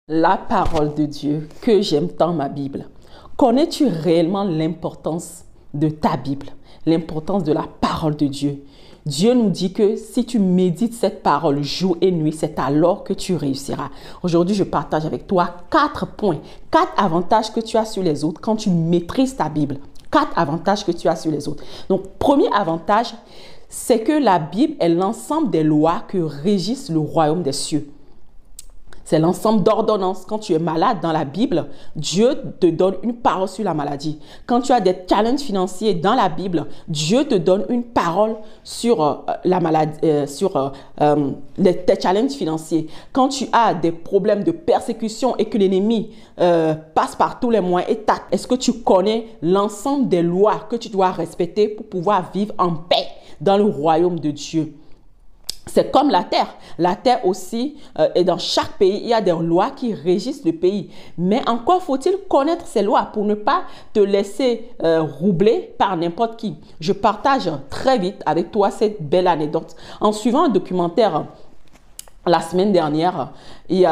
La parole de Dieu que j'aime tant, ma Bible. Connais-tu réellement l'importance de ta Bible, l'importance de la parole de Dieu? Dieu nous dit que si tu médites cette parole jour et nuit, c'est alors que tu réussiras. Aujourd'hui, je partage avec toi 4 points, 4 avantages que tu as sur les autres quand tu maîtrises ta Bible. 4 avantages que tu as sur les autres. Donc, premier avantage, c'est que la Bible est l'ensemble des lois que régissent le royaume des cieux. C'est l'ensemble d'ordonnances. Quand tu es malade dans la Bible, Dieu te donne une parole sur la maladie. Quand tu as des challenges financiers dans la Bible, Dieu te donne une parole sur la maladie, tes challenges financiers. Quand tu as des problèmes de persécution et que l'ennemi passe par tous les moyens et t'attaque, est-ce que tu connais l'ensemble des lois que tu dois respecter pour pouvoir vivre en paix dans le royaume de Dieu? C'est comme la terre. La terre aussi, et dans chaque pays, il y a des lois qui régissent le pays. Mais encore faut-il connaître ces lois pour ne pas te laisser roubler par n'importe qui. Je partage très vite avec toi cette belle anecdote. En suivant un documentaire la semaine dernière,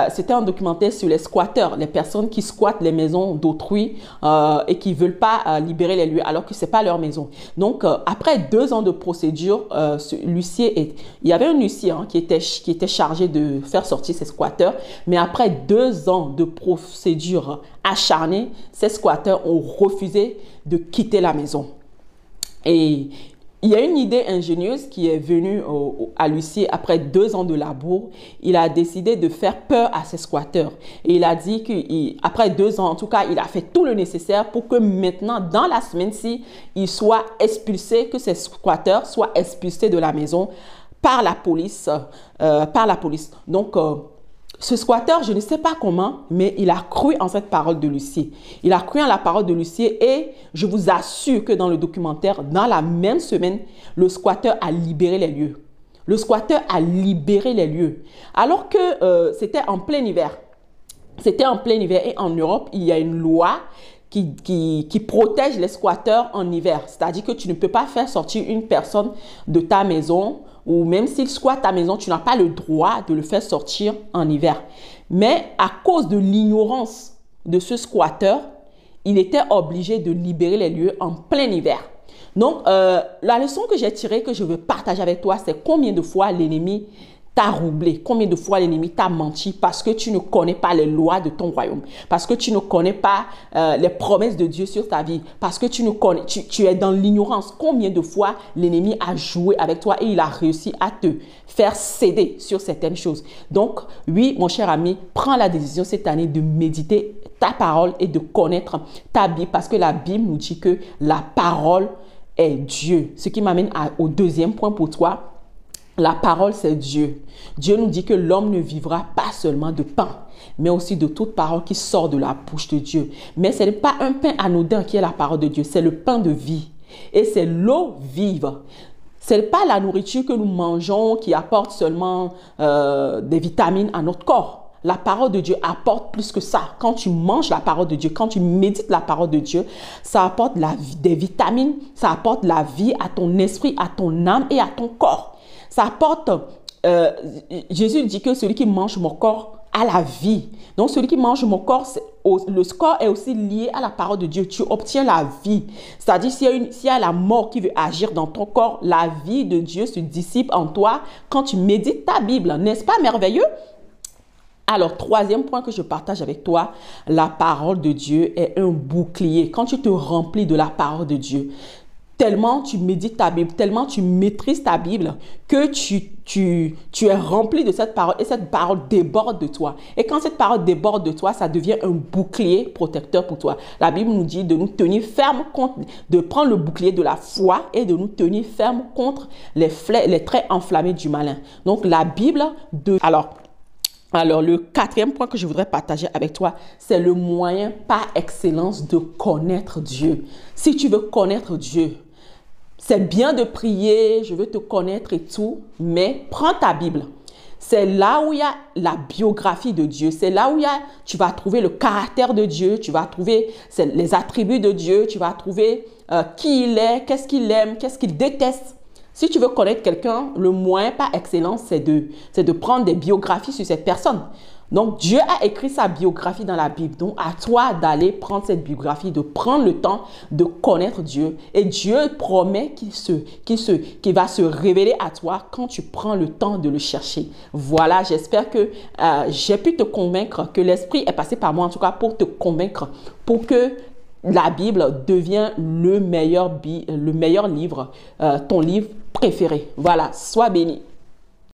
c'était un documentaire sur les squatteurs, les personnes qui squattent les maisons d'autrui et qui ne veulent pas libérer les lieux alors que ce n'est pas leur maison. Donc, après 2 ans de procédure, il y avait un huissier qui était chargé de faire sortir ces squatteurs, mais après 2 ans de procédure acharnée, ces squatteurs ont refusé de quitter la maison. Et il y a une idée ingénieuse qui est venue à l'huissier après 2 ans de labour. Il a décidé de faire peur à ses squatteurs. Et il a dit qu'après 2 ans, en tout cas, il a fait tout le nécessaire pour que maintenant, dans la semaine-ci, il soit expulsé, que ces squatteurs soient expulsés de la maison par la police. Donc, ce squatteur, je ne sais pas comment, mais il a cru en cette parole de l'huissier. Il a cru en la parole de l'huissier et je vous assure que dans le documentaire, dans la même semaine, le squatteur a libéré les lieux. Le squatteur a libéré les lieux. Alors que c'était en plein hiver. C'était en plein hiver et en Europe, il y a une loi qui protège les squatteurs en hiver. C'est-à-dire que tu ne peux pas faire sortir une personne de ta maison ou même s'il squatte ta maison, tu n'as pas le droit de le faire sortir en hiver. Mais à cause de l'ignorance de ce squatteur, il était obligé de libérer les lieux en plein hiver. Donc, la leçon que j'ai tirée, que je veux partager avec toi, c'est combien de fois l'ennemi t'a roublé, combien de fois l'ennemi t'a menti parce que tu ne connais pas les lois de ton royaume, parce que tu ne connais pas les promesses de Dieu sur ta vie, parce que tu es dans l'ignorance. Combien de fois l'ennemi a joué avec toi et il a réussi à te faire céder sur certaines choses. Donc, oui, mon cher ami, prends la décision cette année de méditer ta parole et de connaître ta Bible parce que la Bible nous dit que la parole est Dieu. Ce qui m'amène au deuxième point pour toi. La parole, c'est Dieu. Dieu nous dit que l'homme ne vivra pas seulement de pain, mais aussi de toute parole qui sort de la bouche de Dieu. Mais ce n'est pas un pain anodin qui est la parole de Dieu, c'est le pain de vie. Et c'est l'eau vive. Ce n'est pas la nourriture que nous mangeons qui apporte seulement des vitamines à notre corps. La parole de Dieu apporte plus que ça. Quand tu manges la parole de Dieu, quand tu médites la parole de Dieu, ça apporte des vitamines, ça apporte la vie à ton esprit, à ton âme et à ton corps. Ça apporte, Jésus dit que celui qui mange mon corps a la vie. Donc, celui qui mange mon corps, le corps est aussi lié à la parole de Dieu. Tu obtiens la vie. C'est-à-dire, s'il y a la mort qui veut agir dans ton corps, la vie de Dieu se dissipe en toi quand tu médites ta Bible. N'est-ce pas merveilleux? Alors, troisième point que je partage avec toi, la parole de Dieu est un bouclier. Quand tu te remplis de la parole de Dieu, tellement tu médites ta Bible, tellement tu maîtrises ta Bible que tu es rempli de cette parole et cette parole déborde de toi. Et quand cette parole déborde de toi, ça devient un bouclier protecteur pour toi. La Bible nous dit de nous tenir ferme contre, de prendre le bouclier de la foi et de nous tenir ferme contre les traits enflammés du malin. Donc la Bible, alors, le quatrième point que je voudrais partager avec toi, c'est le moyen par excellence de connaître Dieu. Si tu veux connaître Dieu, c'est bien de prier, je veux te connaître et tout, mais prends ta Bible. C'est là où il y a la biographie de Dieu. C'est là où tu vas trouver le caractère de Dieu, tu vas trouver les attributs de Dieu, tu vas trouver qui il est, qu'est-ce qu'il aime, qu'est-ce qu'il déteste. Si tu veux connaître quelqu'un, le moyen par excellence, c'est de prendre des biographies sur cette personne. Donc, Dieu a écrit sa biographie dans la Bible. Donc, à toi d'aller prendre cette biographie, de prendre le temps de connaître Dieu. Et Dieu promet qu'il va se révéler à toi quand tu prends le temps de le chercher. Voilà, j'espère que j'ai pu te convaincre, que l'Esprit est passé par moi, en tout cas, pour te convaincre, pour que la Bible devienne le meilleur livre, ton livre préféré. Voilà, sois béni.